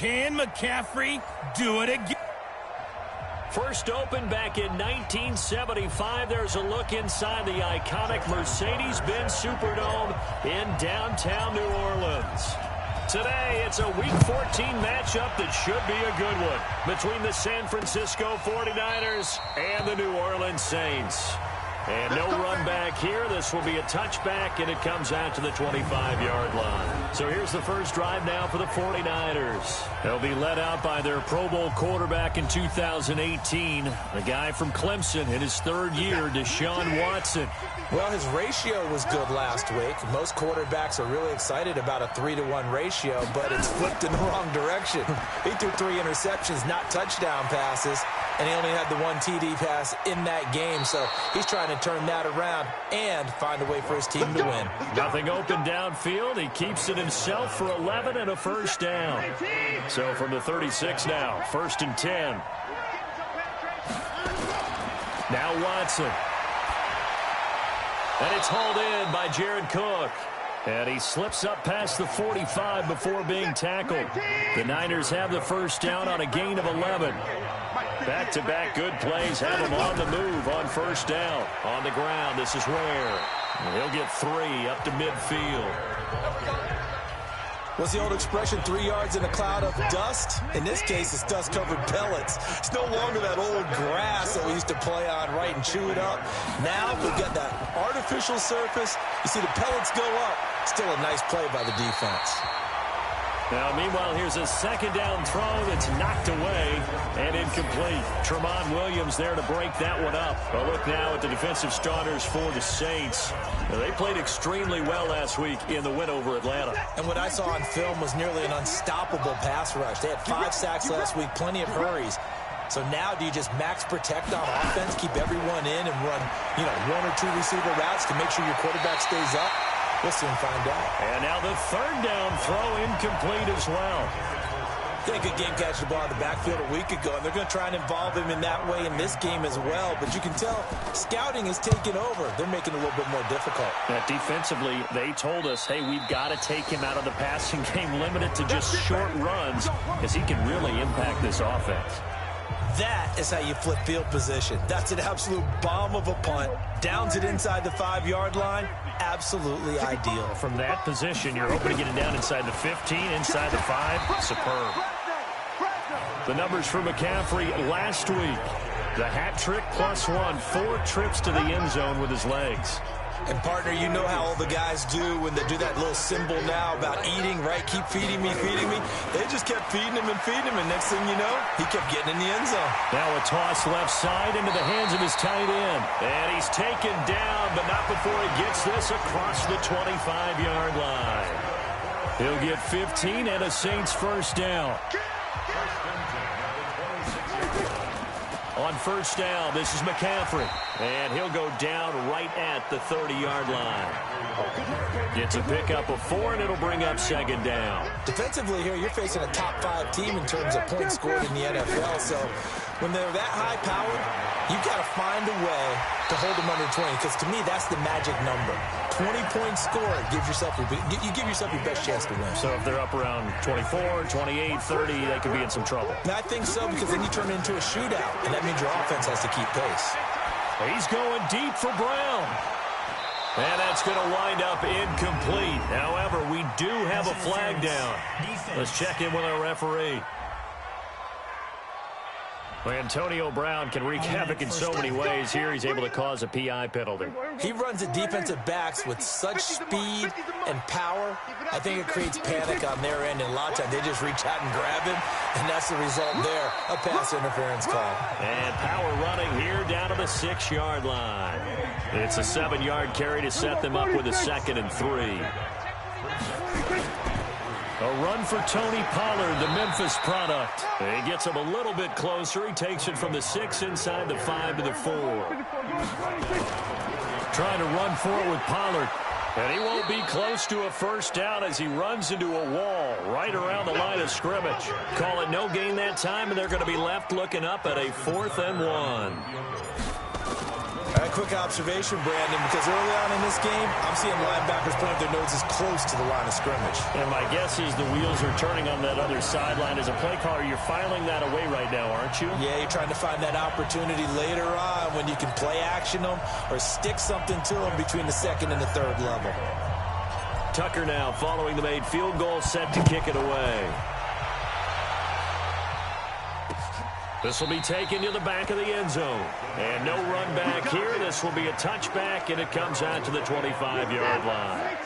Can McCaffrey do it again? First opened back in 1975. There's a look inside the iconic Mercedes-Benz Superdome in downtown New Orleans. Today, it's a Week 14 matchup that should be a good one between the San Francisco 49ers and the New Orleans Saints. And no run back here. This will be a touchback, and it comes out to the 25-yard line. So here's the first drive now for the 49ers. They'll be led out by their Pro Bowl quarterback in 2018, the guy from Clemson in his third year, Deshaun Watson. Well, his ratio was good last week. Most quarterbacks are really excited about a 3-to-1 ratio, but it's flipped in the wrong direction. He threw 3 interceptions, not touchdown passes, and he only had the 1 TD pass in that game. So he's trying to turn that around and find a way for his team to win. Nothing open downfield. He keeps it himself for 11 and a first down. So from the 36 now, 1st and 10. Now Watson. And it's hauled in by Jared Cook. And he slips up past the 45 before being tackled. The Niners have the first down on a gain of 11. Back-to-back good plays have him on the move on first down. On the ground, this is Ware. He'll get 3 up to midfield. What's the old expression, 3 yards in a cloud of dust? In this case, it's dust-covered pellets. It's no longer that old grass that we used to play on, right, and chew it up. Now we've got that artificial surface. You see the pellets go up. Still a nice play by the defense. Now, meanwhile, here's a second down throw that's knocked away and incomplete. Tramon Williams there to break that one up. A look now at the defensive starters for the Saints. Now, they played extremely well last week in the win over Atlanta. And what I saw on film was nearly an unstoppable pass rush. They had 5 sacks last week, plenty of hurries. So now do you just max protect on offense, keep everyone in and run, 1 or 2 receiver routes to make sure your quarterback stays up? We'll soon find out. And now the third down throw incomplete as well. They had a good game catching the ball in the backfield a week ago, and they're going to try and involve him in that way in this game as well. But you can tell scouting is taking over. They're making it a little bit more difficult. Defensively, they told us, hey, we've got to take him out of the passing game, limited to just short runs, because he can really impact this offense. That is how you flip field position. That's an absolute bomb of a punt. Downs it inside the 5-yard line. Absolutely ideal. From that position, you're hoping to get it down inside the 15, inside the 5. Superb. The numbers for McCaffrey last week. The hat trick +1. 4 trips to the end zone with his legs. And, partner, you know how all the guys do when they do that little symbol now about eating, right? Keep feeding me, feeding me. They just kept feeding him, and next thing you know, he kept getting in the end zone. Now a toss left side into the hands of his tight end. And he's taken down, but not before he gets this across the 25-yard line. He'll get 15 and a Saints first down. On first down, this is McCaffrey. And he'll go down right at the 30-yard line. Gets a pickup of 4, and it'll bring up second down. Defensively here, you're facing a top-5 team in terms of points scored in the NFL. So when they're that high-powered, you've got to find a way to hold them under 20. Because to me, that's the magic number. 20 points scored gives yourself you give yourself your best chance to win. So if they're up around 24, 28, 30, they could be in some trouble. And I think so, because then you turn it into a shootout, and that means your offense has to keep pace. He's going deep for Brown. And that's going to wind up incomplete. However, we do have a flag down. Let's check in with our referee. Well, Antonio Brown can wreak havoc in so many ways. Here he's able to cause a PI penalty. He runs at defensive backs with such speed and power. I think it creates panic on their end, and a lot of times they just reach out and grab him, and that's the result there, a pass interference call. And power running here down to the 6-yard line. It's a 7-yard carry to set them up with a 2nd and 3. A run for Tony Pollard, the Memphis product. He gets him a little bit closer. He takes it from the 6 inside the 5 to the 4. Trying to run for it with Pollard. And he won't be close to a first down as he runs into a wall right around the line of scrimmage. Call it no gain that time, and they're going to be left looking up at a 4th and 1. All right, quick observation, Brandon, because early on in this game, I'm seeing linebackers pointing their noses close to the line of scrimmage. And my guess is the wheels are turning on that other sideline. As a play caller, you're filing that away right now, aren't you? Yeah, you're trying to find that opportunity later on when you can play action them or stick something to them between the second and the third level. Tucker now following the made field goal, set to kick it away. This will be taken to the back of the end zone. And no run back here. This will be a touchback, and it comes out to the 25-yard line.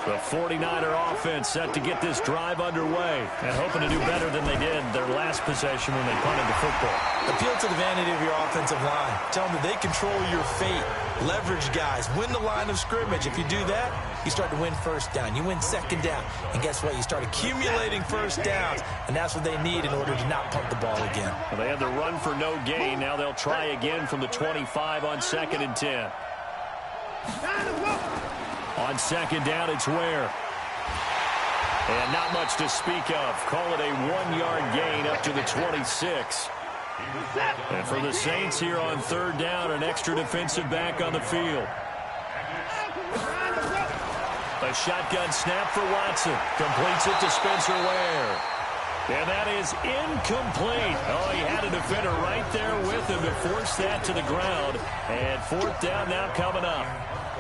The 49er offense set to get this drive underway and hoping to do better than they did their last possession when they punted the football. Appeal to the vanity of your offensive line. Tell them that they control your fate. Leverage guys. Win the line of scrimmage. If you do that, you start to win first down. You win second down. And guess what? You start accumulating first downs, and that's what they need in order to not punt the ball again. Well, they had the run for no gain. Now they'll try again from the 25 on 2nd and 10. On 2nd down, it's Ware. And not much to speak of. Call it a 1-yard gain up to the 26. And for the Saints here on 3rd down, an extra defensive back on the field. A shotgun snap for Watson. Completes it to Spencer Ware. And that is incomplete. Oh, he had a defender right there with him to force that to the ground. And 4th down now coming up.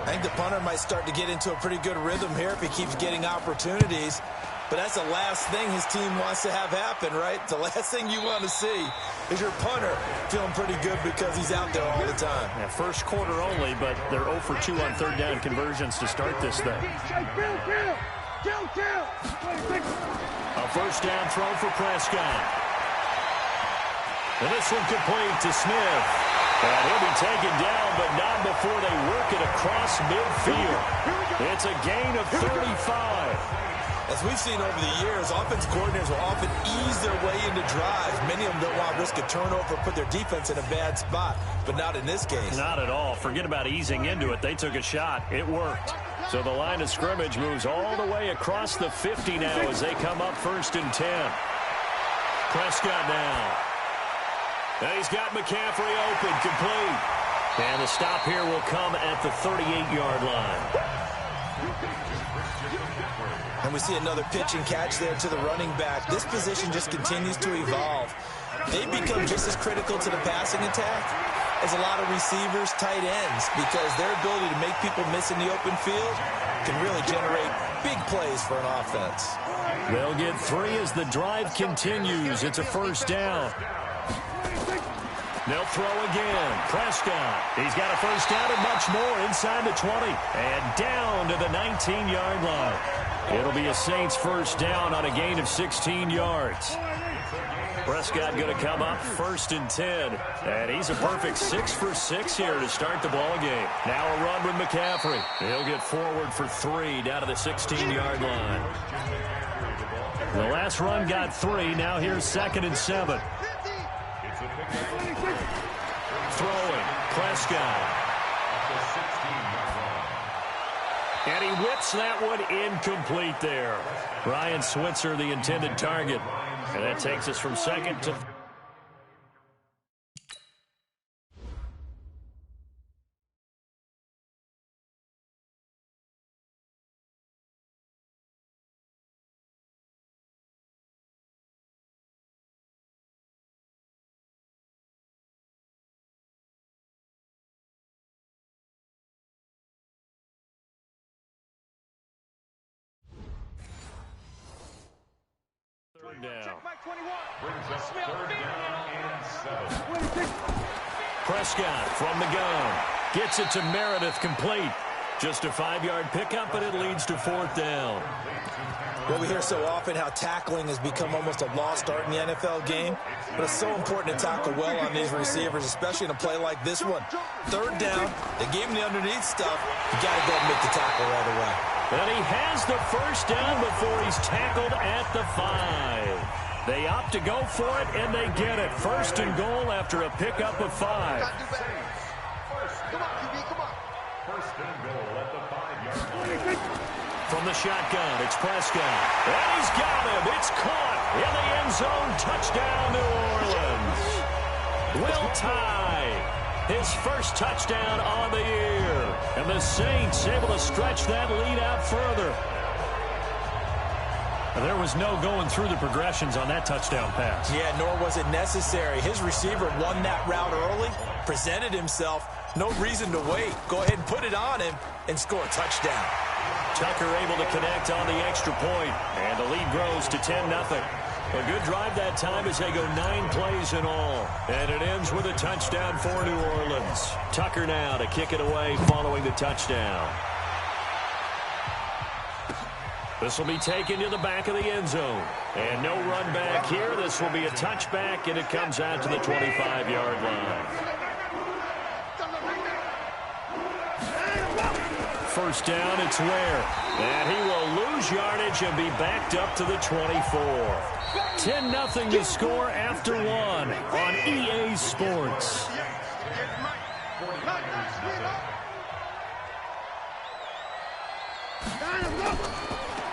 I think the punter might start to get into a pretty good rhythm here if he keeps getting opportunities. But that's the last thing his team wants to have happen, right? The last thing you want to see is your punter feeling pretty good because he's out there all the time. Yeah, first quarter only, but they're 0 for 2 on 3rd down conversions to start this thing. A 1st down throw for Prescott. And this one complete to Smith. And he'll be taken down, but not before they work it across midfield. It's a gain of 35. As we've seen over the years, offense coordinators will often ease their way into drives. Many of them don't want to risk a turnover or put their defense in a bad spot, but not in this case. Not at all. Forget about easing into it. They took a shot. It worked. So the line of scrimmage moves all the way across the 50 now as they come up 1st and 10. Prescott now. And he's got McCaffrey open, complete. And the stop here will come at the 38-yard line. And we see another pitch and catch there to the running back. This position just continues to evolve. They become just as critical to the passing attack as a lot of receivers, tight ends, because their ability to make people miss in the open field can really generate big plays for an offense. They'll get 3 as the drive continues. It's a 1st down. They'll throw again. Prescott. He's got a 1st down and much more inside the 20. And down to the 19-yard line. It'll be a Saints 1st down on a gain of 16 yards. Prescott going to come up 1st and 10. And he's a perfect 6 for 6 here to start the ball game. Now a run with McCaffrey. He'll get forward for 3 down to the 16-yard line. The last run got 3. Now here's 2nd and 7. Throwing. Prescott. And he whips that one incomplete there. Ryan Switzer, the intended target. And that takes us from 2nd to... down. Prescott from the gun. Gets it to Meredith, complete. Just a 5-yard pickup, but it leads to 4th down. Well, we hear so often how tackling has become almost a lost art in the NFL game, but it's so important to tackle well on these receivers, especially in a play like this one. 3rd down, they gave him the underneath stuff. You got to go and make the tackle right away. And he has the 1st down before he's tackled at the 5. They opt to go for it, and they get it. 1st and goal after a pickup of 5. From the shotgun, it's Prescott. And he's got him. It's caught in the end zone. Touchdown, New Orleans. Will Tye. his first touchdown on the year. And the Saints able to stretch that lead out further. There was no going through the progressions on that touchdown pass. Yeah, nor was it necessary. His receiver won that route early, presented himself. No reason to wait. Go ahead and put it on him and score a touchdown. Tucker able to connect on the extra point, and the lead grows to 10-0. A good drive that time as they go 9 plays in all. And it ends with a touchdown for New Orleans. Tucker now to kick it away following the touchdown. This will be taken to the back of the end zone. And no run back here. This will be a touchback, and it comes out to the 25-yard line. First down, it's Ware. And he will lose yardage and be backed up to the 24. 10-0 to score after 1 on EA Sports.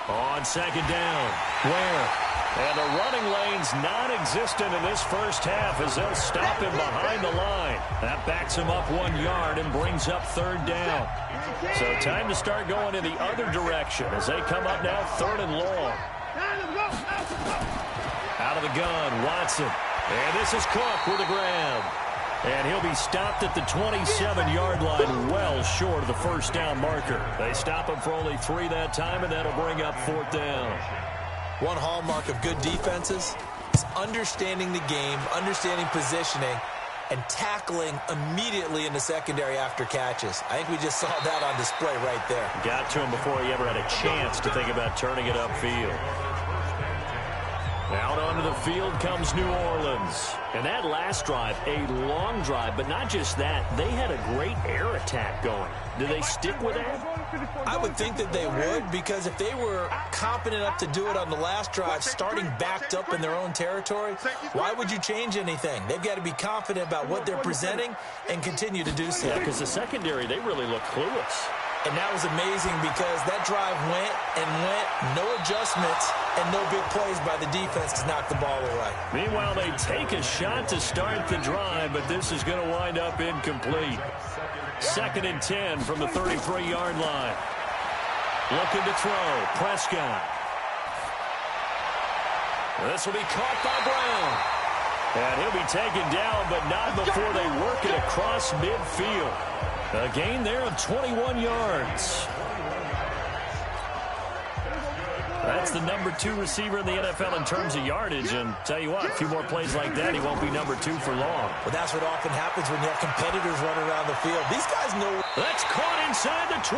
On second down, Ware. And the running lane's non-existent in this first half as they'll stop him behind the line. That backs him up 1 yard and brings up third down. So time to start going in the other direction as they come up now 3rd and long. Out of the gun, Watson. And this is Cook with a grab. And he'll be stopped at the 27-yard line, well short of the first down marker. They stop him for only 3 that time, and that'll bring up 4th down. One hallmark of good defenses is understanding the game, understanding positioning, and tackling immediately in the secondary after catches. I think we just saw that on display right there. Got to him before he ever had a chance to think about turning it upfield. Out onto the field comes New Orleans. And that last drive, a long drive, but not just that. They had a great air attack going. Do they stick with that? I would think that they would, because if they were competent enough to do it on the last drive, starting backed up in their own territory, why would you change anything? They've got to be confident about what they're presenting and continue to do so. Yeah, because the secondary, they really look clueless. And that was amazing because that drive went and went, no adjustments, and no big plays by the defense to knock the ball away. Meanwhile, they take a shot to start the drive, but this is going to wind up incomplete. 2nd and 10 from the 33-yard line. Looking to throw, Prescott. This will be caught by Brown. And he'll be taken down, but not before they work it across midfield. A gain there of 21 yards. That's the number 2 receiver in the NFL in terms of yardage. And tell you what, a few more plays like that, he won't be number 2 for long. Well, that's what often happens when you have competitors running around the field. These guys know. That's caught inside the 20.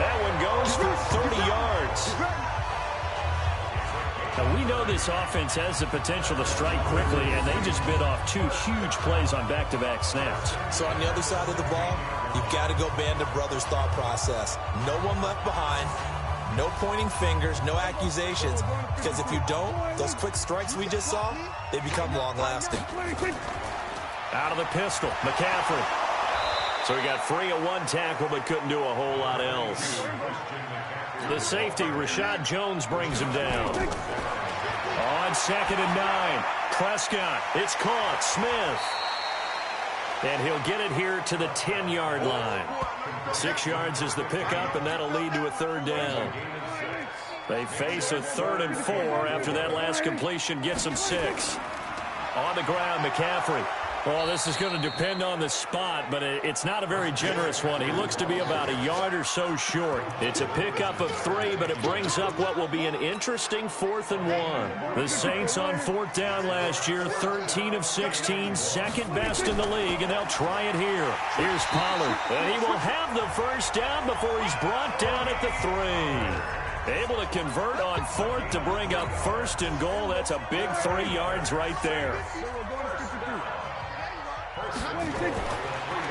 That one goes for 30 yards. Now, we know this offense has the potential to strike quickly, and they just bit off 2 huge plays on back-to-back snaps. So on the other side of the ball, you've got to go Band of Brothers thought process. No one left behind, no pointing fingers, no accusations, because if you don't, those quick strikes we just saw, they become long-lasting. Out of the pistol, McCaffrey. So he got free of 1 tackle, but couldn't do a whole lot else. The safety, Rashad Jones, brings him down. On 2nd and 9, Prescott. It's caught. Smith. And he'll get it here to the 10-yard line. 6 yards is the pickup, and that'll lead to a 3rd down. They face a 3rd and 4 after that last completion gets them 6. On the ground, McCaffrey. Well, this is going to depend on the spot, but it's not a very generous one. He looks to be about a yard or so short. It's a pickup of 3, but it brings up what will be an interesting 4th and 1. The Saints on 4th down last year, 13 of 16, second best in the league, and they'll try it here. Here's Pollard, and he will have the first down before he's brought down at the 3. Able to convert on 4th to bring up 1st and goal. That's a big 3 yards right there.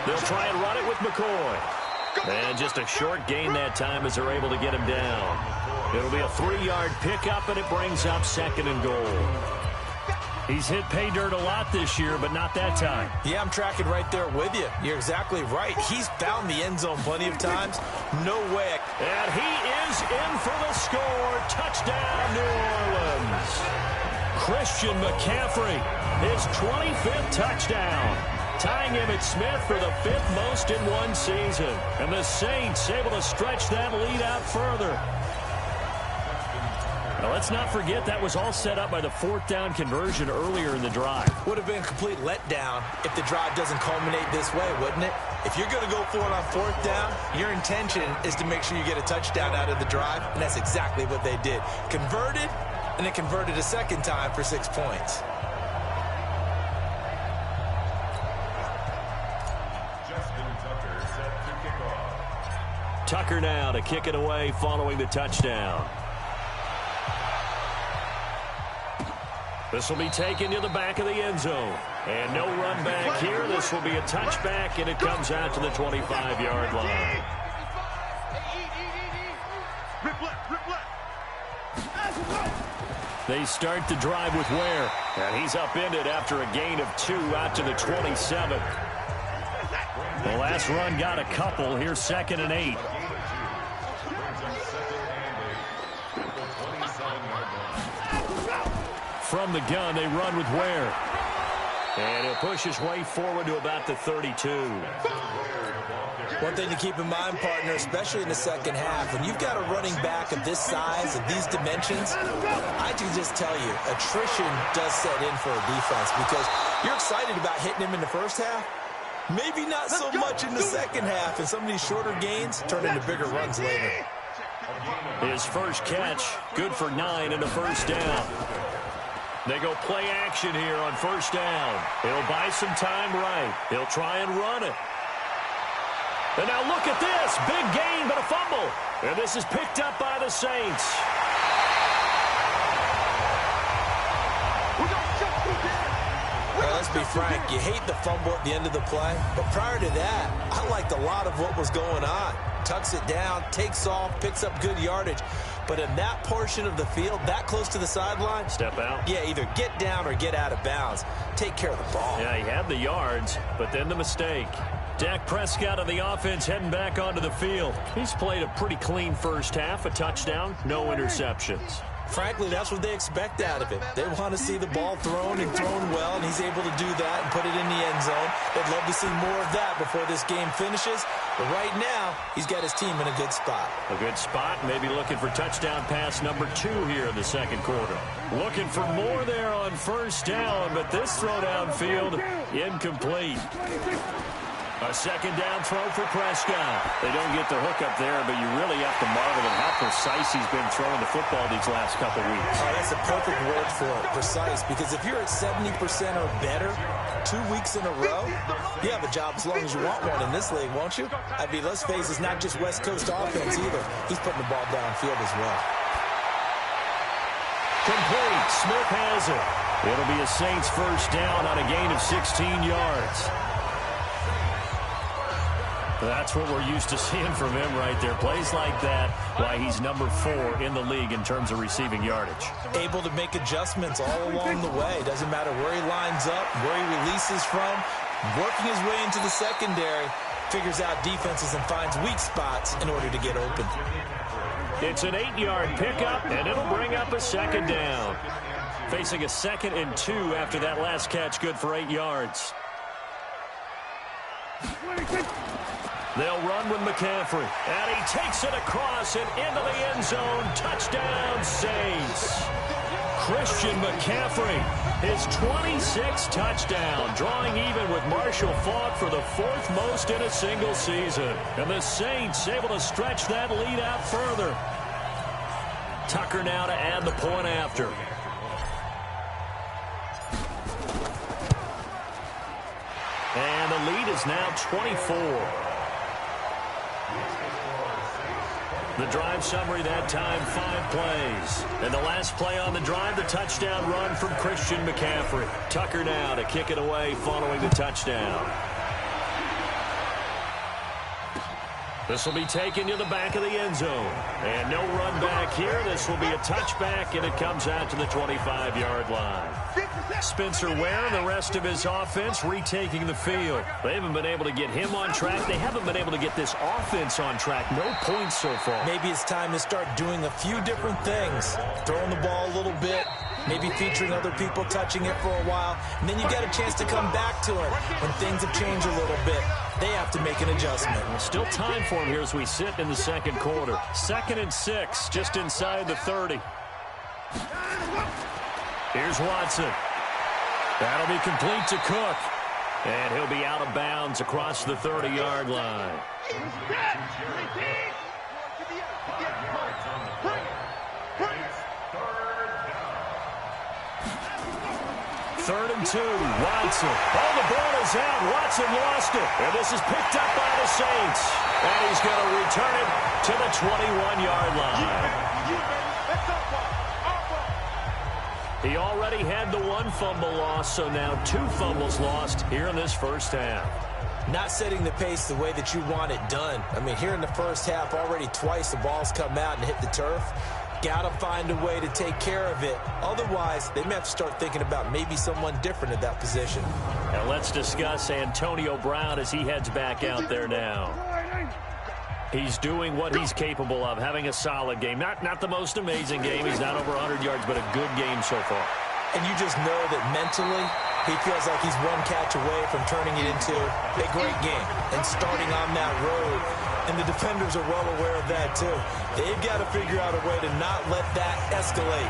They'll try and run it with McCoy. And just a short gain that time as they're able to get him down. It'll be a 3-yard pickup, and it brings up 2nd and goal. He's hit pay dirt a lot this year, but not that time. Yeah, I'm tracking right there with you. You're exactly right. He's found the end zone plenty of times. No way. And he is in for the score. Touchdown, New Orleans. Christian McCaffrey, his 25th touchdown. tying Emmitt Smith for the 5th most in one season. And the Saints able to stretch that lead out further. Now, let's not forget that was all set up by the 4th down conversion earlier in the drive. Would have been a complete letdown if the drive doesn't culminate this way, wouldn't it? If you're going to go for it on 4th down, your intention is to make sure you get a touchdown out of the drive, and that's exactly what they did. Converted, and it converted a second time for 6 points. Tucker now to kick it away following the touchdown. This will be taken to the back of the end zone. And no run back here. This will be a touchback, and it comes out to the 25-yard line. They start the drive with Ware. And he's upended after a gain of 2 out to the 27. The last run got a couple. Here's 2nd and 8. From the gun, they run with Ware. And he'll push his way forward to about the 32. One thing to keep in mind, partner, especially in the second half, when you've got a running back of this size, of these dimensions, I can just tell you, attrition does set in for a defense because you're excited about hitting him in the first half. Maybe not so much in the second half, and some of these shorter gains turn into bigger runs later. His first catch, good for 9 and a first down. They go play action here on first down. He'll buy some time right. He'll try and run it. And now look at this. Big gain, but a fumble. And this is picked up by the Saints. Let's be frank, you hate the fumble at the end of the play, but prior to that, I liked a lot of what was going on. Tucks it down, takes off, picks up good yardage. But in that portion of the field, that close to the sideline, step out. Yeah, either get down or get out of bounds. Take care of the ball. Yeah, he had the yards, but then the mistake. Dak Prescott of the offense heading back onto the field. He's played a pretty clean first half, a touchdown, no interceptions. Frankly, that's what they expect out of him. They want to see the ball thrown and thrown well, and he's able to do that and put it in the end zone. They'd love to see more of that before this game finishes. But right now, he's got his team in a good spot. A good spot, maybe looking for touchdown pass number 2 here in the second quarter. Looking for more there on first down, but this throw downfield, incomplete. A second down throw for Prescott. They don't get the hook up there, but you really have to marvel at how precise he's been throwing the football these last couple weeks. Oh, that's a perfect word for it, precise, because if you're at 70% or better 2 weeks in a row, you have a job as long as you want one in this league, won't you? I mean, let's face it, it's not just West Coast offense either. He's putting the ball downfield as well. Complete. Smith has it. It'll be a Saints first down on a gain of 16 yards. That's what we're used to seeing from him right there. Plays like that, why he's number 4 in the league in terms of receiving yardage. Able to make adjustments all along the way. Doesn't matter where he lines up, where he releases from. Working his way into the secondary, figures out defenses and finds weak spots in order to get open. It's an 8-yard pickup, and it'll bring up a second down. Facing a 2nd and 2 after that last catch, good for 8 yards. They'll run with McCaffrey. And he takes it across and into the end zone. Touchdown, Saints. Christian McCaffrey, his 26th touchdown, drawing even with Marshall Faulk for the 4th most in a single season. And the Saints able to stretch that lead out further. Tucker now to add the point after. And the lead is now 24. The drive summary that time, 5 plays. And the last play on the drive, the touchdown run from Christian McCaffrey. Tucker now to kick it away following the touchdown. This will be taken to the back of the end zone. And no run back here. This will be a touchback, and it comes out to the 25-yard line. Spencer Ware and the rest of his offense retaking the field. They haven't been able to get him on track. They haven't been able to get this offense on track. No points so far. Maybe it's time to start doing a few different things. Throwing the ball a little bit, maybe featuring other people touching it for a while, and then you get a chance to come back to it when things have changed a little bit. They have to make an adjustment. Still time for him here as we sit in the second quarter. 2nd and 6, just inside the 30. Here's Watson. That'll be complete to Cook. And he'll be out of bounds across the 30-yard line. 3rd and 2. Watson. Oh, the ball is out. Watson lost it. And this is picked up by the Saints. And he's going to return it to the 21-yard line. He already had the 1 fumble loss, so now 2 fumbles lost here in this first half. Not setting the pace the way that you want it done. I mean, here in the first half, already twice the ball's come out and hit the turf. Got to find a way to take care of it. Otherwise, they may have to start thinking about maybe someone different at that position. Now let's discuss Antonio Brown as he heads back out there now. He's doing what he's capable of, having a solid game. Not the most amazing game. He's not over 100 yards, but a good game so far. And you just know that mentally, he feels like he's one catch away from turning it into a great game and starting on that road. And the defenders are well aware of that, too. They've got to figure out a way to not let that escalate.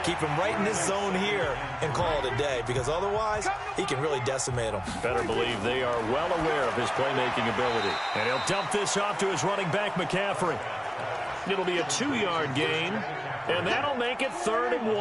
Keep him right in this zone here and call it a day, because otherwise, he can really decimate them. Better believe they are well aware of his playmaking ability. And he'll dump this off to his running back, McCaffrey. It'll be a 2-yard gain, and that'll make it 3rd and 1.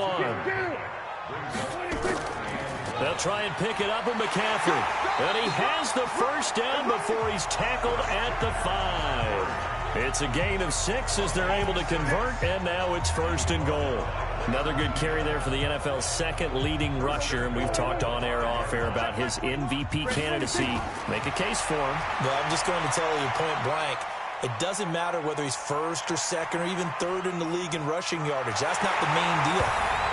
They'll try and pick it up with McCaffrey. And he has the first down before he's tackled at the 5. It's a gain of 6 as they're able to convert, and now it's 1st and goal. Another good carry there for the NFL's 2nd leading rusher, and we've talked on air, off air about his MVP candidacy. Make a case for him. Well, I'm just going to tell you point blank, it doesn't matter whether he's 1st or 2nd or even 3rd in the league in rushing yardage. That's not the main deal.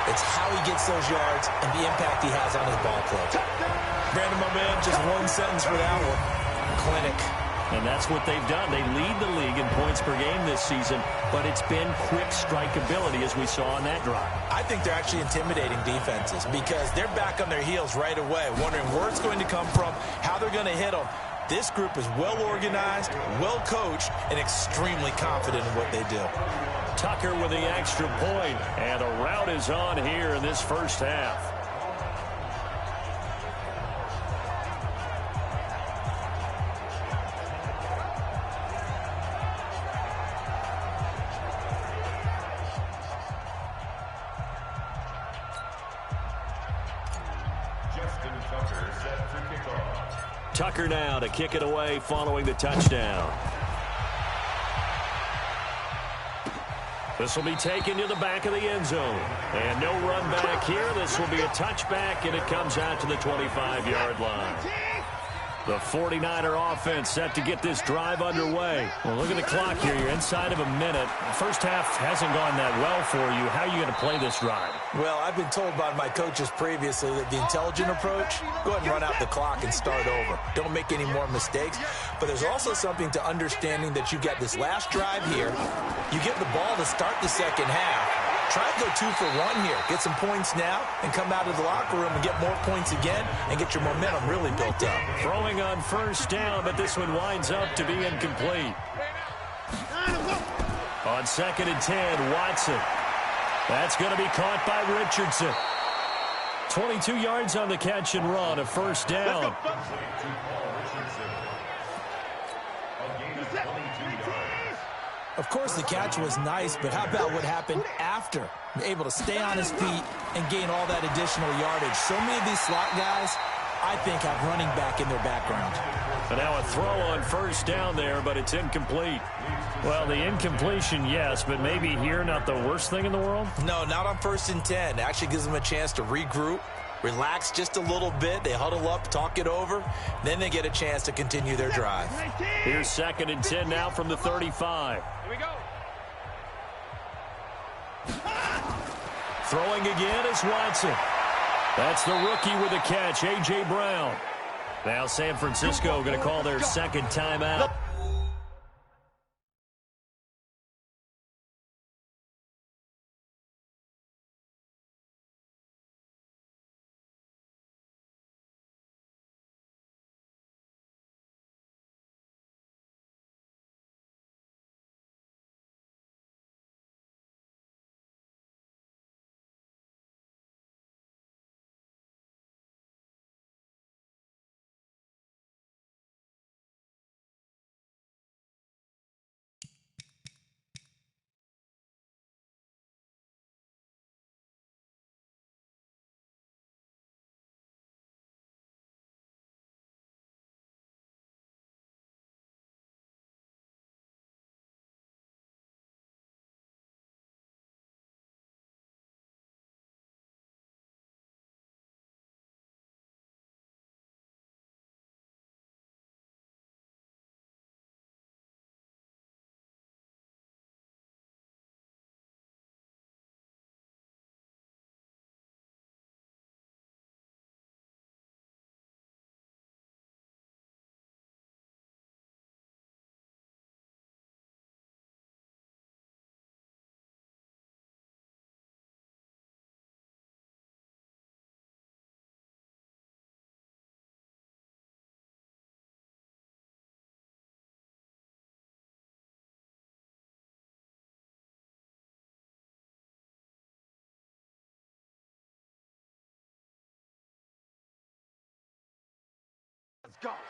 It's how he gets those yards and the impact he has on his ball club. Brandon, my man, just one sentence for that one. Clinic. And that's what they've done. They lead the league in points per game this season, but it's been quick strikeability as we saw on that drive. I think they're actually intimidating defenses because they're back on their heels right away, wondering where it's going to come from, how they're going to hit them. This group is well organized, well coached, and extremely confident in what they do. Tucker with the extra point, and the route is on here in this first half. Tucker now to kick it away following the touchdown. This will be taken to the back of the end zone. And no run back here. This will be a touchback, and it comes out to the 25-yard line. The 49er offense set to get this drive underway. Well, look at the clock here. You're inside of a minute. The first half hasn't gone that well for you. How are you going to play this drive? Well, I've been told by my coaches previously that the intelligent approach, go ahead and run out the clock and start over. Don't make any more mistakes. But there's also something to understanding that you got this last drive here. You get the ball to start the second half. Try to go 2 for 1 here. Get some points now and come out of the locker room and get more points again and get your momentum really built up. Throwing on first down, but this one winds up to be incomplete. On 2nd and 10, Watson. That's going to be caught by Richardson. 22 yards on the catch and run, a first down. Of course, the catch was nice, but how about what happened after? Able to stay on his feet and gain all that additional yardage. So many of these slot guys, I think, have running back in their background. And now a throw on first down there, but it's incomplete. Well, the incompletion, yes, but maybe here not the worst thing in the world? No, not on 1st and 10. It actually gives them a chance to regroup, relax just a little bit. They huddle up, talk it over. Then they get a chance to continue their drive. Here's 2nd and 10 now from the 35. Here we go. Throwing again is Watson. That's the rookie with the catch, A.J. Brown. Now San Francisco going to call their second timeout.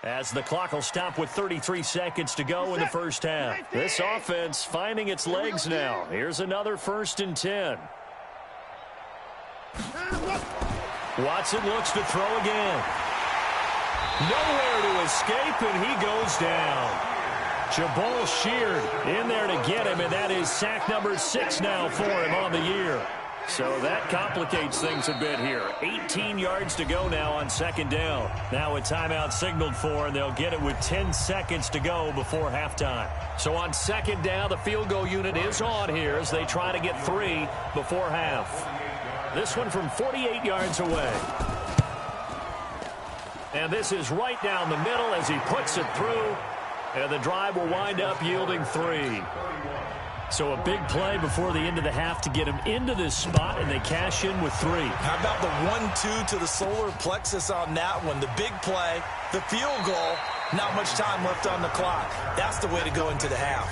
As the clock will stop with 33 seconds to go in the first half. This offense finding its legs now. Here's another 1st and 10. Watson looks to throw again. Nowhere to escape, and he goes down. Jabal Sheard in there to get him, and that is sack number 6 now for him on the year. So that complicates things a bit here. 18 yards to go now on 2nd down. Now a timeout signaled for, and they'll get it with 10 seconds to go before halftime. So on 2nd down, the field goal unit is on here as they try to get 3 before half. This one from 48 yards away. And this is right down the middle as he puts it through. And the drive will wind up yielding 3. So a big play before the end of the half to get him into this spot, and they cash in with 3. How about the 1-2 to the solar plexus on that one? The big play, the field goal, not much time left on the clock. That's the way to go into the half.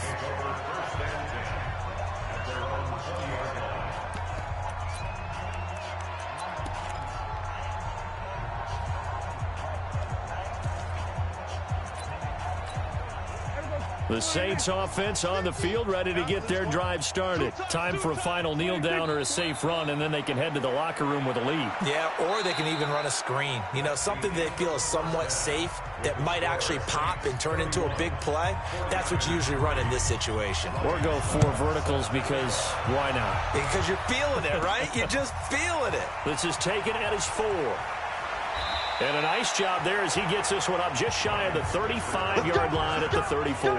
The Saints offense on the field, ready to get their drive started. Time for a final kneel down or a safe run, and then they can head to the locker room with a lead. Yeah, or they can even run a screen. You know, something they feel is somewhat safe that might actually pop and turn into a big play. That's what you usually run in this situation. Or go 4 verticals because why not? Because you're feeling it, right? You're just feeling it. This is taken at his 4. And a nice job there as he gets this one up just shy of the 35-yard line at the 34.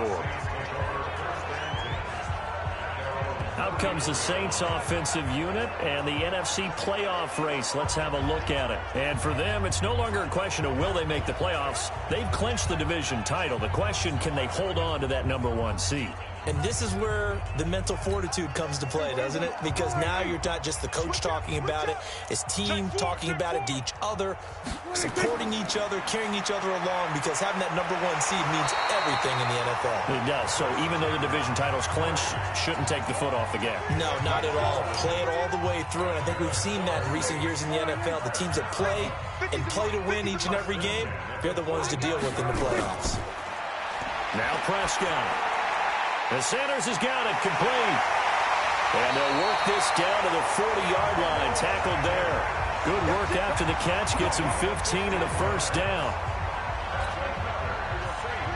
Out comes the Saints offensive unit and the NFC playoff race. Let's have a look at it. And for them, it's no longer a question of will they make the playoffs. They've clinched the division title. The question, can they hold on to that number 1 seed? And this is where the mental fortitude comes to play, doesn't it? Because now you're not just the coach talking about it. It's team talking about it to each other, supporting each other, carrying each other along, because having that number 1 seed means everything in the NFL. It does. So even though the division title's clinched, shouldn't take the foot off the gas. No, not at all. Play it all the way through, and I think we've seen that in recent years in the NFL. The teams that play and play to win each and every game, they're the ones to deal with in the playoffs. Now Prescott. The Sanders has got it complete. And they'll work this down to the 40-yard line. Tackled there. Good work after the catch. Gets him 15 and a 1st down.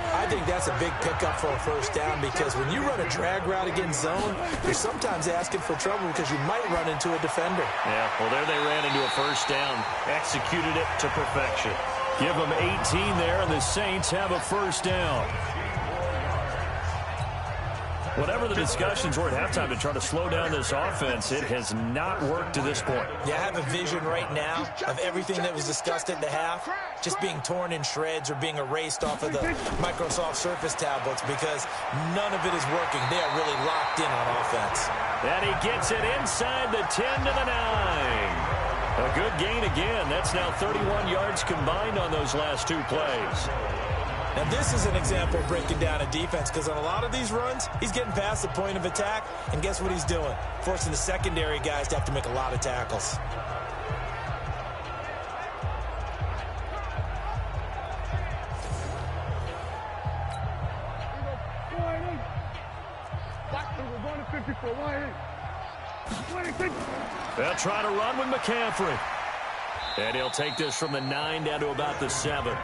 I think that's a big pickup for a 1st down because when you run a drag route against zone, you're sometimes asking for trouble because you might run into a defender. Yeah, well, there they ran into a 1st down. Executed it to perfection. Give them 18 there, and the Saints have a 1st down. Whatever the discussions were at halftime to try to slow down this offense, it has not worked to this point. Yeah, I have a vision right now of everything that was discussed at the half just being torn in shreds or being erased off of the Microsoft Surface tablets because none of it is working. They are really locked in on offense. And he gets it inside the 10 to the 9. A good gain again. That's now 31 yards combined on those last 2 plays. Now, this is an example of breaking down a defense because on a lot of these runs, he's getting past the point of attack, and guess what he's doing? Forcing the secondary guys to have to make a lot of tackles. They'll try to run with McCaffrey. And he'll take this from the 9 down to about the 7.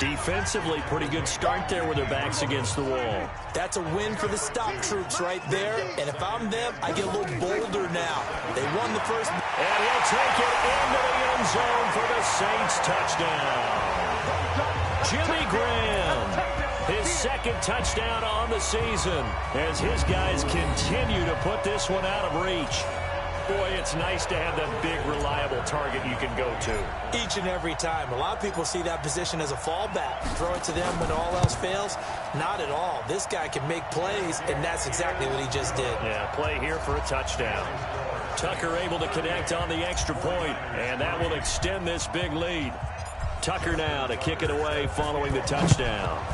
Defensively, pretty good start there with their backs against the wall. That's a win for the stop troops right there. And if I'm them, I get a little bolder now. They won the first. And he'll take it into the end zone for the Saints touchdown. Jimmy Graham, his 2nd touchdown on the season as his guys continue to put this one out of reach. Boy, it's nice to have that big, reliable target you can go to. Each and every time. A lot of people see that position as a fallback. Throw it to them when all else fails. Not at all. This guy can make plays, and that's exactly what he just did. Yeah, play here for a touchdown. Tucker able to connect on the extra point, and that will extend this big lead. Tucker now to kick it away following the touchdown.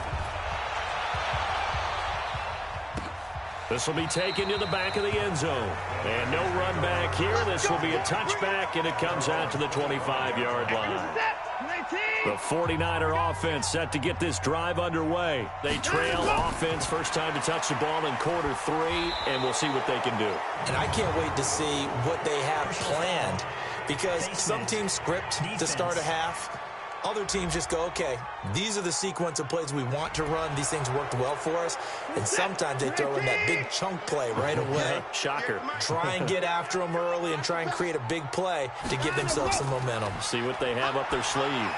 This will be taken to the back of the end zone. And no run back here. This will be a touchback, and it comes out to the 25-yard line. The 49er offense set to get this drive underway. They trail offense, first time to touch the ball in quarter 3, and we'll see what they can do. And I can't wait to see what they have planned, because some teams script to start a half. Other teams just go, okay, these are the sequence of plays we want to run. These things worked well for us. And sometimes they throw in that big chunk play right away. Shocker. Try and get after them early and try and create a big play to give themselves some momentum. See what they have up their sleeve.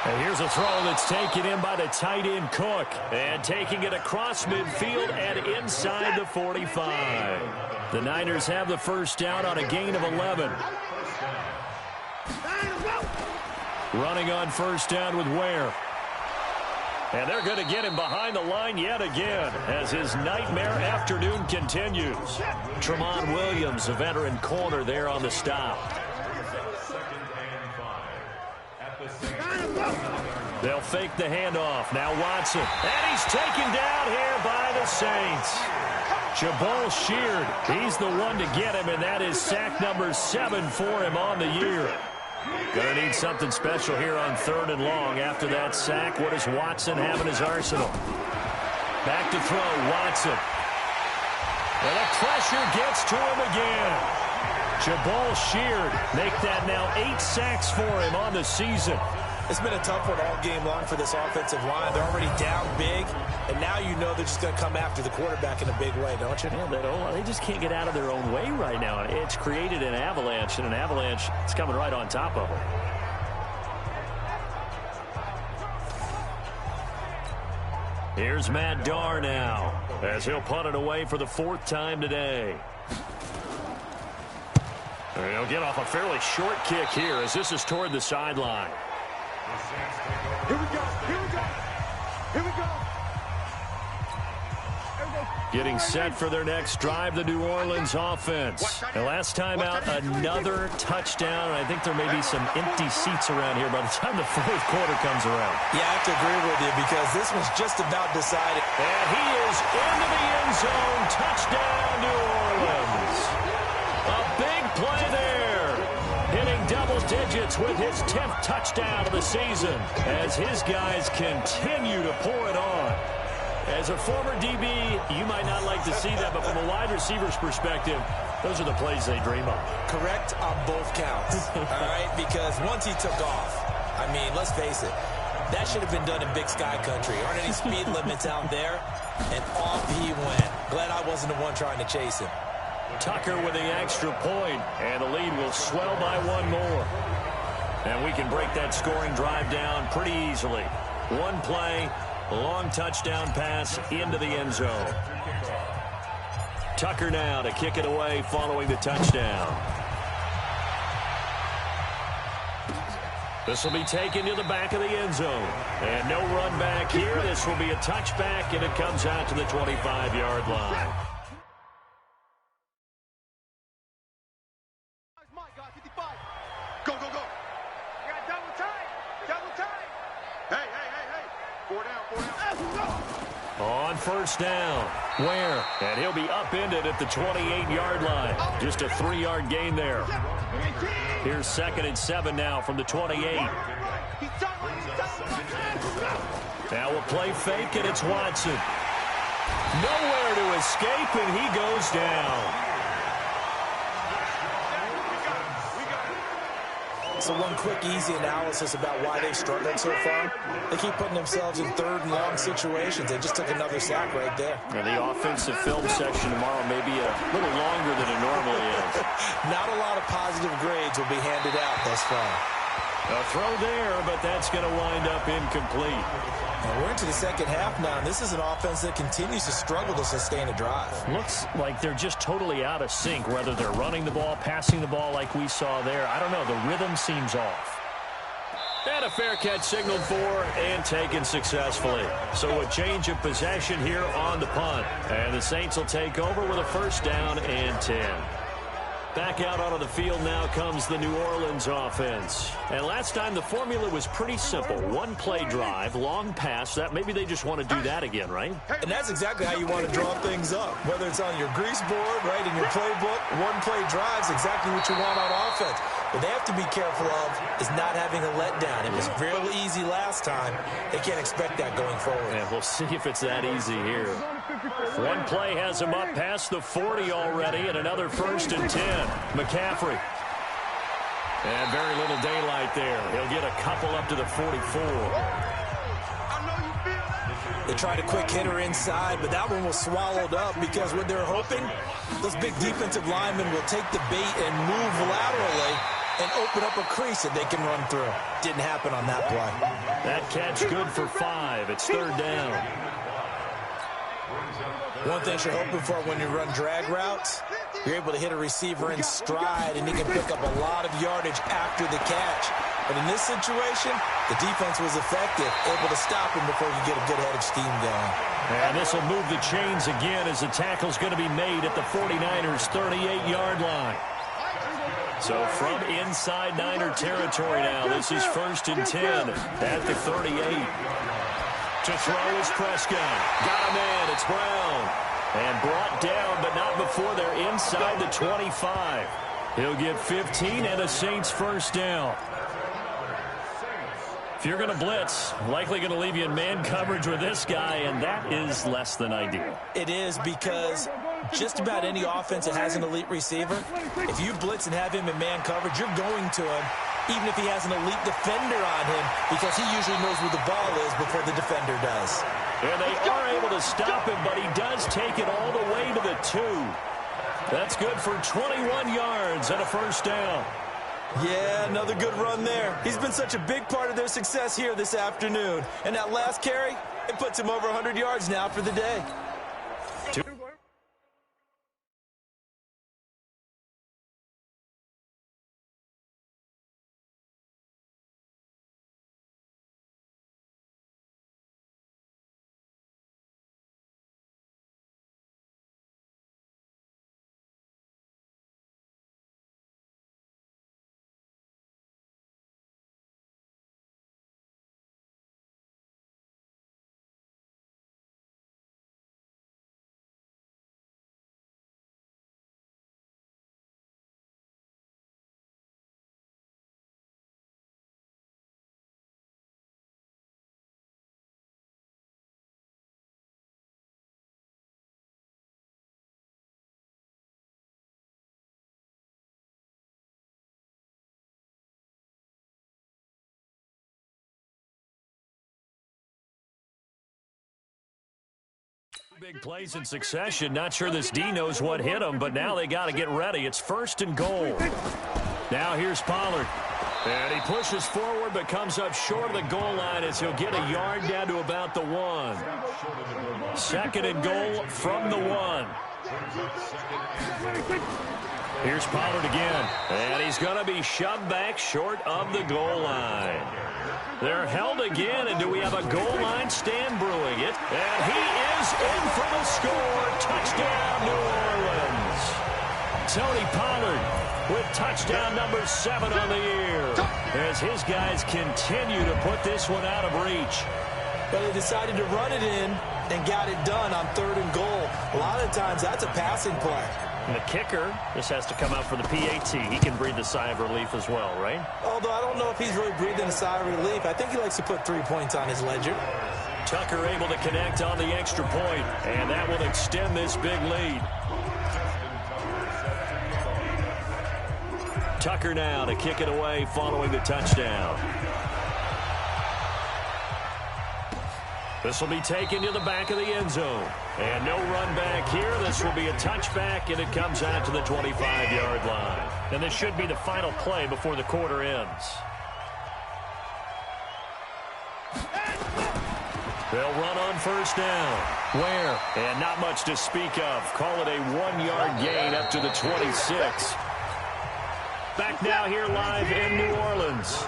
And here's a throw that's taken in by the tight end Cook. And taking it across midfield and inside the 45. The Niners have the first down on a gain of 11. Running on first down with Ware. And they're going to get him behind the line yet again as his nightmare afternoon continues. Tramon Williams, a veteran corner there on the stop. They'll fake the handoff. Now Watson. And he's taken down here by the Saints. Jabal Sheard, he's the one to get him, and that is sack number 7 for him on the year. Going to need something special here on 3rd and long. After that sack, what does Watson have in his arsenal? Back to throw, Watson. And the pressure gets to him again. Jabal Sheard make that now 8 sacks for him on the season. It's been a tough one all game long for this offensive line. They're already down big, and now you know they're just going to come after the quarterback in a big way, don't you? Yeah, they just can't get out of their own way right now. It's created an avalanche, and an avalanche is coming right on top of them. Here's Matt Darr now, as he'll punt it away for the 4th time today. And he'll get off a fairly short kick here, as this is toward the sideline. Here we go. Here we go. Here we go. Getting set for their next drive, the New Orleans offense. And last time out, another touchdown. I think there may be some empty seats around here by the time the 4th quarter comes around. Yeah, I have to agree with you, because this one's just about decided. And he is into the end zone. Touchdown, New Orleans. A big play there. Hitting double digits with his 10th touchdown of the season as his guys continue to pour it on. As a former DB, you might not like to see that, but from a wide receiver's perspective, those are the plays they dream of. Correct on both counts, all right? Because once he took off, I mean, let's face it, that should have been done in Big Sky Country. Aren't any speed limits out there? And off he went. Glad I wasn't the one trying to chase him. Tucker with the extra point, and the lead will swell by 1 more. And we can break that scoring drive down pretty easily. One play, a long touchdown pass into the end zone. Tucker now to kick it away following the touchdown. This will be taken to the back of the end zone. And no run back here. This will be a touchback, and it comes out to the 25-yard line. Go, go, go. You got double time. Double time. Hey, hey, hey, hey. 4 down, 4 down. On first down, Ware, and he'll be upended at the 28-yard line. Just a 3-yard gain there. Here's 2nd and 7 now from the 28. Now we'll play fake, and it's Watson. Nowhere to escape, and he goes down. So one quick, easy analysis about why they've struggled so far. They keep putting themselves in 3rd and long situations. They just took another sack right there. And the offensive film section tomorrow may be a little longer than it normally is. Not a lot of positive grades will be handed out thus far. A throw there, but that's going to wind up incomplete. Now we're into the 2nd half now, and this is an offense that continues to struggle to sustain a drive. Looks like they're just totally out of sync, whether they're running the ball, passing the ball like we saw there. I don't know. The rhythm seems off. And a fair catch signaled for and taken successfully. So a change of possession here on the punt. And the Saints will take over with a 1st down and 10. Back out onto the field now comes the New Orleans offense. And last time the formula was pretty simple. 1-play drive, long pass. That maybe they just want to do that again, right? And that's exactly how you want to draw things up. Whether it's on your grease board, right, in your playbook, 1-play drive's exactly what you want on offense. What they have to be careful of is not having a letdown. It was real easy last time. They can't expect that going forward. And we'll see if it's that easy here. One play has him up past the 40 already, and another 1st and 10. McCaffrey. And very little daylight there. He'll get a couple up to the 44. They tried a quick hitter inside, but that one was swallowed up because what they're hoping, those big defensive linemen will take the bait and move laterally and open up a crease that they can run through. Didn't happen on that play. That catch good for 5. It's 3rd down. One thing you're hoping for when you run drag routes, you're able to hit a receiver in stride, and he can pick up a lot of yardage after the catch. But in this situation, the defense was effective, able to stop him before you get a good head of steam going. And this will move the chains again as the tackle's going to be made at the 49ers' 38-yard line. So from inside Niner territory now, this is 1st and 10 at the 38. To throw is Prescott. Got a man. It's Brown. And brought down, but not before they're inside the 25. He'll get 15 and a Saints 1st down. If you're going to blitz, likely going to leave you in man coverage with this guy, and that is less than ideal. It is, because just about any offense that has an elite receiver, if you blitz and have him in man coverage, you're going to him, even if he has an elite defender on him, because he usually knows where the ball is before the defender does. And they are able to stop him, but he does take it all the way to the 2. That's good for 21 yards and a 1st down. Yeah, another good run there. He's been such a big part of their success here this afternoon. And that last carry, it puts him over 100 yards now for the day. Big plays in succession. Not sure this D knows what hit him, but now they got to get ready. It's 1st and goal. Now here's Pollard. And he pushes forward but comes up short of the goal line as he'll get a yard down to about the 1. 2nd and goal from the 1. Here's Pollard again. And he's going to be shoved back short of the goal line. They're held again, and do we have a goal line stand brewing it? And he is in for the score. Touchdown, New Orleans. Tony Pollard with touchdown number 7 on the year as his guys continue to put this one out of reach. But they decided to run it in and got it done on 3rd and goal. A lot of times that's a passing play. And the kicker, this has to come out for the PAT. He can breathe a sigh of relief as well, right? Although I don't know if he's really breathing a sigh of relief. I think he likes to put 3 points on his ledger. Tucker able to connect on the extra point, and that will extend this big lead. Tucker now to kick it away following the touchdown. This will be taken to the back of the end zone. And no run back here. This will be a touchback, and it comes out to the 25-yard line. And this should be the final play before the quarter ends. They'll run on 1st down. Where? And not much to speak of. Call it a 1-yard gain up to the 26. Back now here live in New Orleans.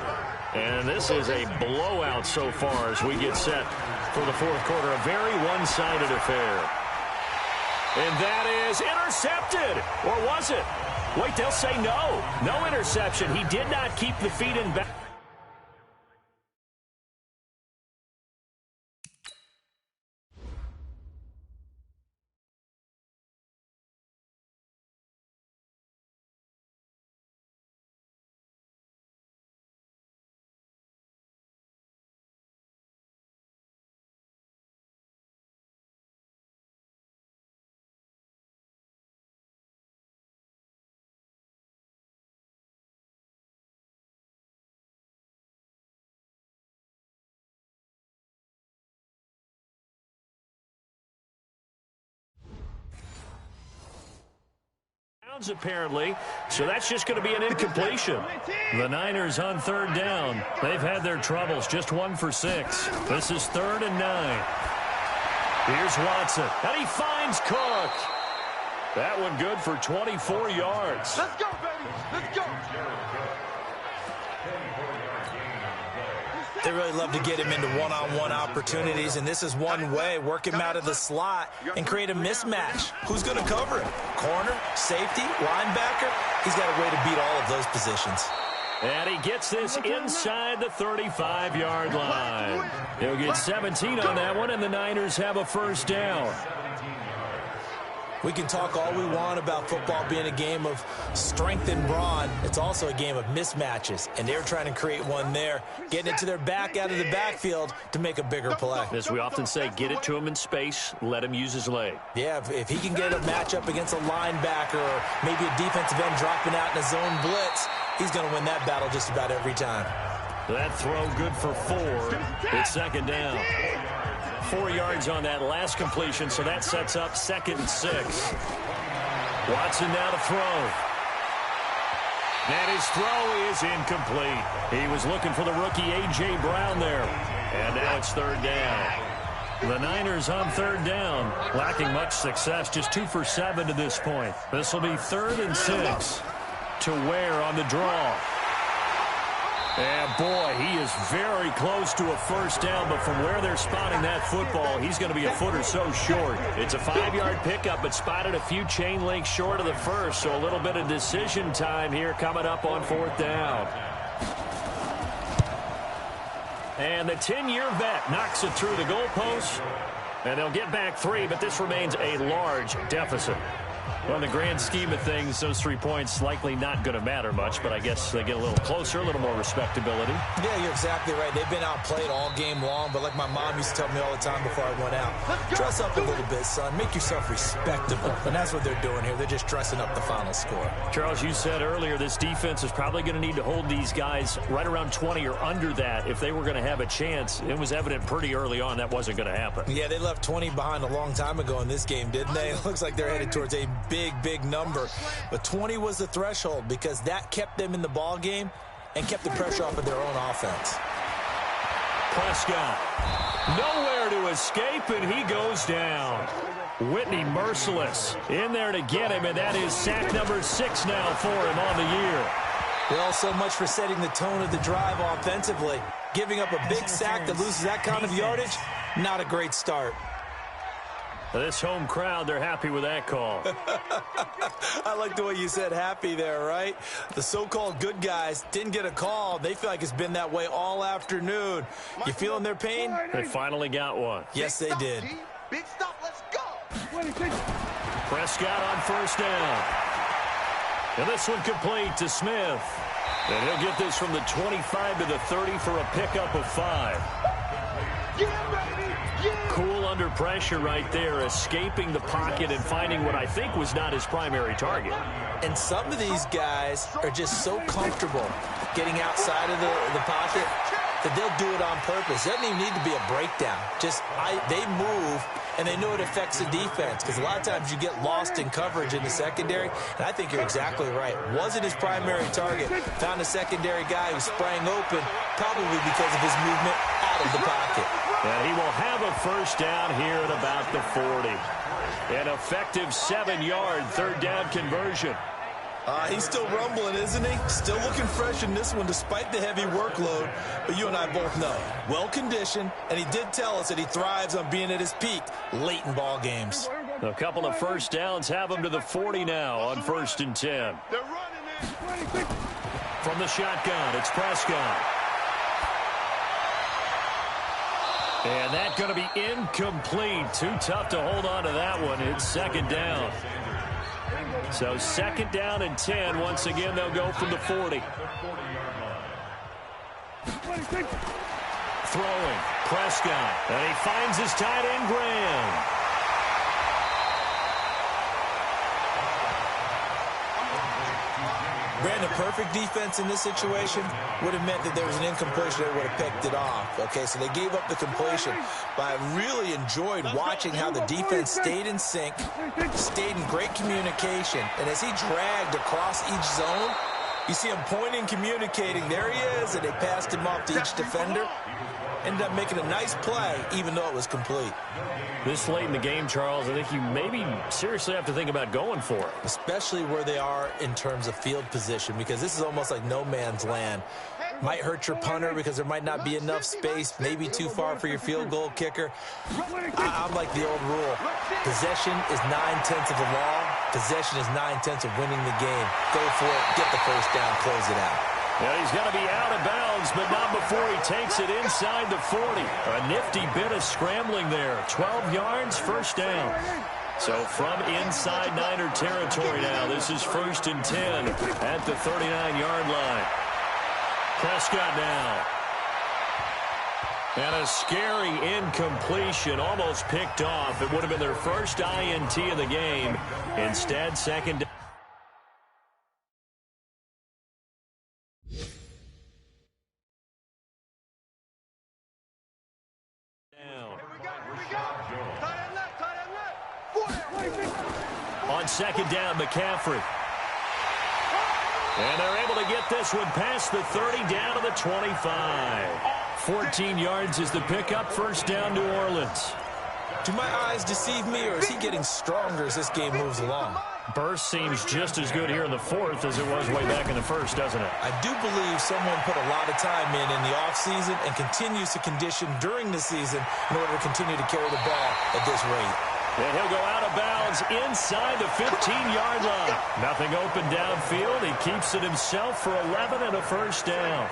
And this is a blowout so far as we get set for the 4th quarter. A very one-sided affair. And that is intercepted. Or was it? Wait, they'll say no. No interception. He did not keep the feet in back. apparently, so that's just going to be an incompletion. The Niners on third down. They've had their troubles, just 1 for 6. This is 3rd and 9. Here's Watson, and he finds Cook. That one good for 24 yards. Let's go, baby. Let's go. They really love to get him into one-on-one opportunities, and this is one way. Work him out of the slot and create a mismatch. Who's going to cover him? Corner, safety, linebacker? He's got a way to beat all of those positions. And he gets this inside the 35-yard line. He'll get 17 on that one, and the Niners have a first down. We can talk all we want about football being a game of strength and brawn. It's also a game of mismatches, and they're trying to create one there, getting it to their back out of the backfield to make a bigger play. As we often say, get it to him in space, let him use his leg. Yeah, if he can get a matchup against a linebacker or maybe a defensive end dropping out in a zone blitz, he's going to win that battle just about every time. That throw good for 4. It's 2nd down. 4 yards on that last completion, so that sets up 2nd and 6. Watson now to throw. And his throw is incomplete. He was looking for the rookie A.J. Brown there. And now it's 3rd down. The Niners on 3rd down, lacking much success, just 2 for 7 to this point. This will be 3rd and 6 to Ware on the draw. And, boy, he is very close to a first down, but from where they're spotting that football, he's going to be a foot or so short. It's a 5-yard pickup, but spotted a few chain links short of the first, so a little bit of decision time here coming up on 4th down. And the 10-year vet knocks it through the goalpost, and they'll get back 3, but this remains a large deficit. Well, in the grand scheme of things, those 3 points likely not going to matter much, but I guess they get a little closer, a little more respectability. Yeah, you're exactly right. They've been outplayed all game long, but like my mom used to tell me all the time before I went out, dress up a little bit, son. Make yourself respectable. And that's what they're doing here. They're just dressing up the final score. Charles, you said earlier this defense is probably going to need to hold these guys right around 20 or under that if they were going to have a chance. It was evident pretty early on that wasn't going to happen. Yeah, they left 20 behind a long time ago in this game, didn't they? It looks like they're headed towards a big number, but 20 was the threshold because that kept them in the ball game and kept the pressure off of their own offense. Prescott nowhere to escape, and he goes down. Whitney merciless in there to get him, and that is sack number 6 now for him on the year. Well, so much for setting the tone of the drive offensively. Giving up a big sack that loses that kind of yardage, not a great start. This home crowd, they're happy with that call. I like the way you said happy there, right? The so-called good guys didn't get a call. They feel like it's been that way all afternoon. You feeling their pain? They finally got one. Yes, they did. Big stop. Let's go. Prescott on 1st down. And this one complete to Smith. And he'll get this from the 25 to the 30 for a pickup of 5. Yeah, baby. Yeah. Cool under pressure right there, escaping the pocket and finding what I think was not his primary target. And some of these guys are just so comfortable getting outside of the pocket that they'll do it on purpose. It doesn't even need to be a breakdown. They move, and they know it affects the defense because a lot of times you get lost in coverage in the secondary, and I think you're exactly right. Wasn't his primary target. Found a secondary guy who sprang open, probably because of his movement out of the pocket. And he will have a first down here at about the 40. An effective 7-yard 3rd down conversion. He's still rumbling, isn't he? Still looking fresh in this one despite the heavy workload. But you and I both know, well-conditioned, and he did tell us that he thrives on being at his peak late in ball games. A couple of first downs have him to the 40 now on 1st and 10. They're running it. From the shotgun, it's Prescott. And that's going to be incomplete. Too tough to hold on to that one. It's 2nd down. So 2nd down and 10. Once again, they'll go from the 40. Throwing, Prescott. And he finds his tight end, Graham. Brandon, perfect defense in this situation would have meant that there was an incompletion that would have picked it off. Okay, so they gave up the completion. But I really enjoyed watching how the defense stayed in sync, stayed in great communication. And as he dragged across each zone, you see him pointing, communicating. There he is, and they passed him off to each defender. Ended up making a nice play, even though it was complete. This late in the game, Charles, I think you maybe seriously have to think about going for it. Especially where they are in terms of field position, because this is almost like no man's land. Might hurt your punter because there might not be enough space, maybe too far for your field goal kicker. I'm like the old rule. Possession is 9/10 of the law. Possession is 9/10 of winning the game. Go for it, get the first down, close it out. Yeah, he's got to be out of bounds, but not before he takes it inside the 40. A nifty bit of scrambling there. 12 yards, first down. So from inside Niner territory now, this is 1st and 10 at the 39-yard line. Prescott now. And a scary incompletion, almost picked off. It would have been their first INT of the game. Instead, second down. On second down, McCaffrey. And they're able to get this one past the 30, down to the 25. 14 yards is the pickup, first down, New Orleans. Do my eyes deceive me, or is he getting stronger as this game moves along? Burst seems just as good here in the 4th as it was way back in the 1st, doesn't it? I do believe someone put a lot of time in the offseason and continues to condition during the season in order to continue to carry the ball at this rate. And he'll go out of bounds inside the 15-yard line. Nothing open downfield. He keeps it himself for 11 and a first down.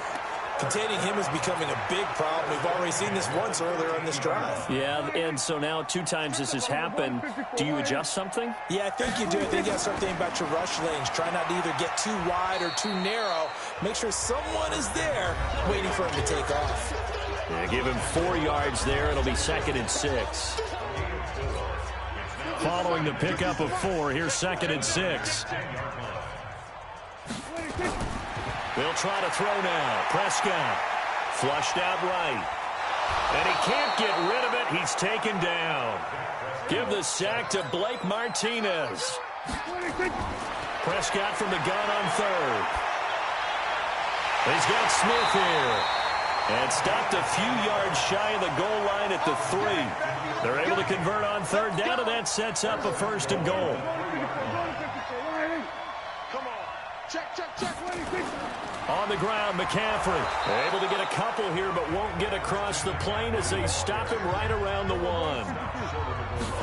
Containing him is becoming a big problem. We've already seen this once earlier on this drive. Yeah, and so now 2 times this has happened. Do you adjust something? Yeah, I think you do. I think you got to start thinking about your rush lanes. Try not to either get too wide or too narrow. Make sure someone is there waiting for him to take off. Yeah, give him 4 yards there. It'll be 2nd and 6. Following the pickup of 4, here's 2nd and 6. They'll try to throw now. Prescott flushed out right. And he can't get rid of it. He's taken down. Give the sack to Blake Martinez. Prescott from the gun on 3rd. He's got Smith here. And stopped a few yards shy of the goal line at the 3. They're able to convert on 3rd down, and that sets up a 1st and goal. Come on. Check, check, check. On the ground, McCaffrey. Able to get a couple here, but won't get across the plane as they stop him right around the 1.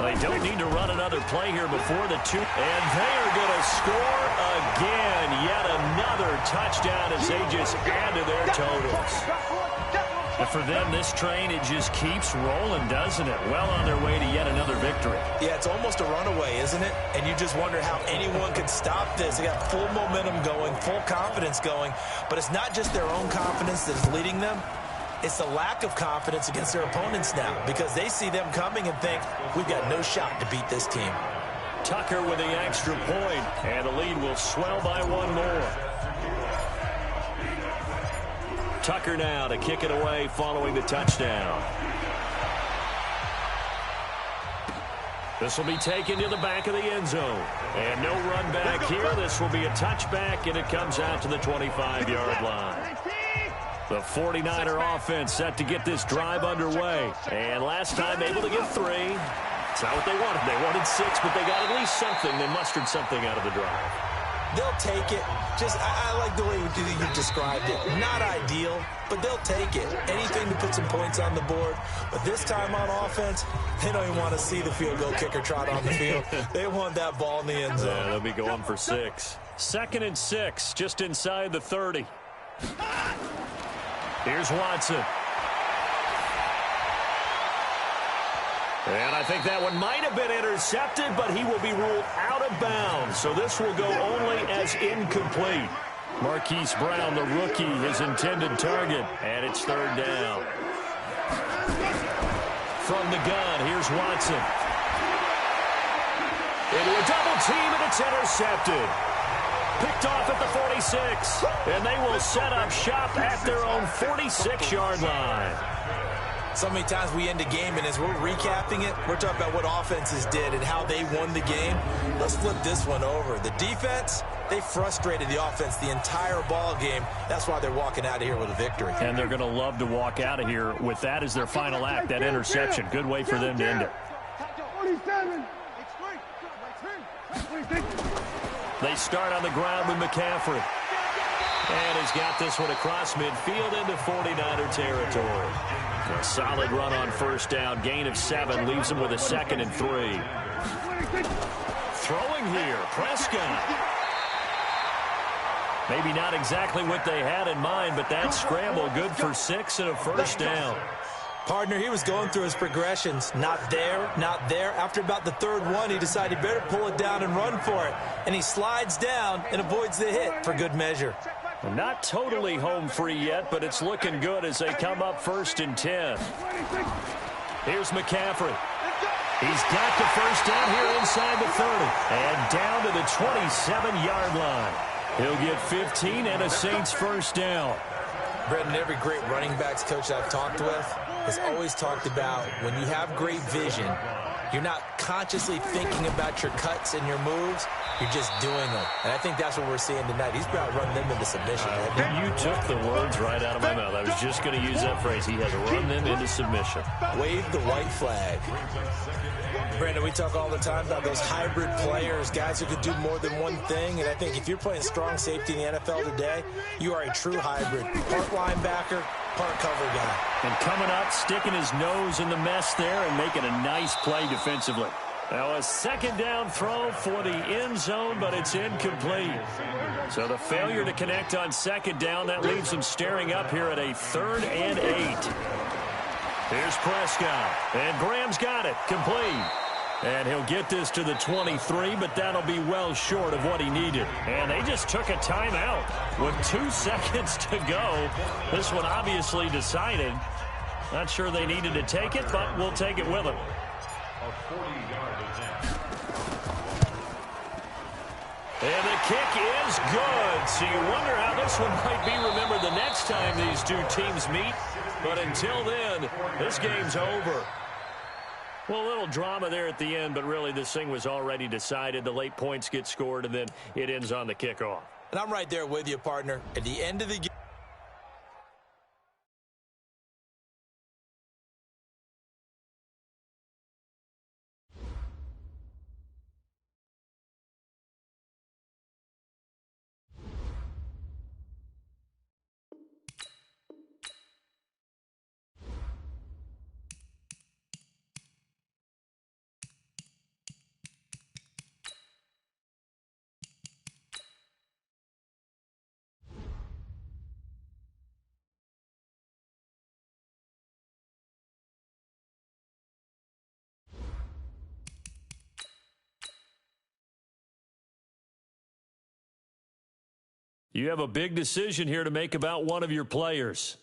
They don't need to run another play here before the 2. And they are going to score again. Yet another touchdown as they just add to their totals. And for them, this train, it just keeps rolling, doesn't it? Well on their way to yet another victory. Yeah, it's almost a runaway, isn't it? And you just wonder how anyone could stop this. They got full momentum going, full confidence going. But it's not just their own confidence that is leading them. It's the lack of confidence against their opponents now, because they see them coming and think, we've got no shot to beat this team. Tucker with the extra point, and the lead will swell by 1 more. Tucker now to kick it away following the touchdown. This will be taken to the back of the end zone. And no run back here. This will be a touchback, and it comes out to the 25-yard line. The 49er offense set to get this drive underway. And last time able to get 3. It's not what they wanted. They wanted 6, but they got at least something. They mustered something out of the drive. They'll take it. I like the way you described it. Not ideal, but they'll take it. Anything to put some points on the board. But this time on offense, they don't even want to see the field goal kicker trot on the field. They want that ball in the end zone. Yeah, they'll be going for 6. 2nd and 6, just inside the 30. Here's Watson. And I think that one might have been intercepted, but he will be ruled out of bounds. So this will go only as incomplete. Marquise Brown, the rookie, his intended target. And it's 3rd down. From the gun, here's Watson. Into a double team, and it's intercepted. Picked off at the 46. And they will set up shop at their own 46-yard line. So many times we end a game, and as we're recapping it, we're talking about what offenses did and how they won the game. Let's flip this one over. The defense, they frustrated the offense the entire ball game. That's why they're walking out of here with a victory. And they're going to love to walk out of here with that as their final act, that interception. Good way for them to end it. They start on the ground with McCaffrey. And he's got this one across midfield into 49er territory. A solid run on first down. Gain of 7 leaves him with a 2nd and 3. Throwing here, Prescott. Maybe not exactly what they had in mind, but that scramble good for 6 and a first down. Partner, he was going through his progressions. Not there, not there. After about the 3rd one, he decided he better pull it down and run for it. And he slides down and avoids the hit for good measure. Not totally home free yet, but it's looking good as they come up 1st and 10. Here's McCaffrey. He's got the first down here inside the 30. And down to the 27-yard line. He'll get 15 and a Saints first down. Brendan, every great running backs coach I've talked with has always talked about when you have great vision, you're not consciously thinking about your cuts and your moves. You're just doing them. And I think that's what we're seeing tonight. He's about to run them into submission. You took the words right out of my mouth. I was just going to use that phrase. He has run them into submission. Wave the white flag. Brandon, we talk all the time about those hybrid players, guys who could do more than one thing. And I think if you're playing strong safety in the NFL today, you are a true hybrid. Part linebacker, part cover guy. And coming up, sticking his nose in the mess there and making a nice play defensively. Now a 2nd down throw for the end zone, but it's incomplete. So the failure to connect on 2nd down, that leaves them staring up here at a 3rd and 8. Here's Prescott, and Graham's got it, complete. And he'll get this to the 23, but that'll be well short of what he needed. And they just took a timeout with 2 seconds to go. This one obviously decided. Not sure they needed to take it, but we'll take it with them. And the kick is good. So you wonder how this one might be remembered the next time these two teams meet. But until then, this game's over. Well, a little drama there at the end, but really this thing was already decided. The late points get scored, and then it ends on the kickoff. And I'm right there with you, partner. At the end of the game, you have a big decision here to make about one of your players.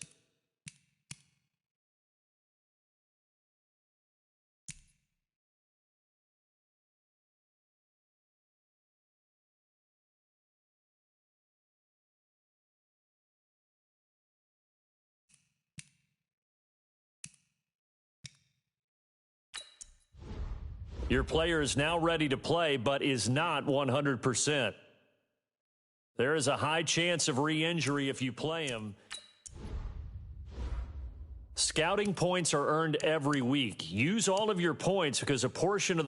Your player is now ready to play, but is not 100%. There is a high chance of re-injury if you play him. Scouting points are earned every week. Use all of your points because a portion of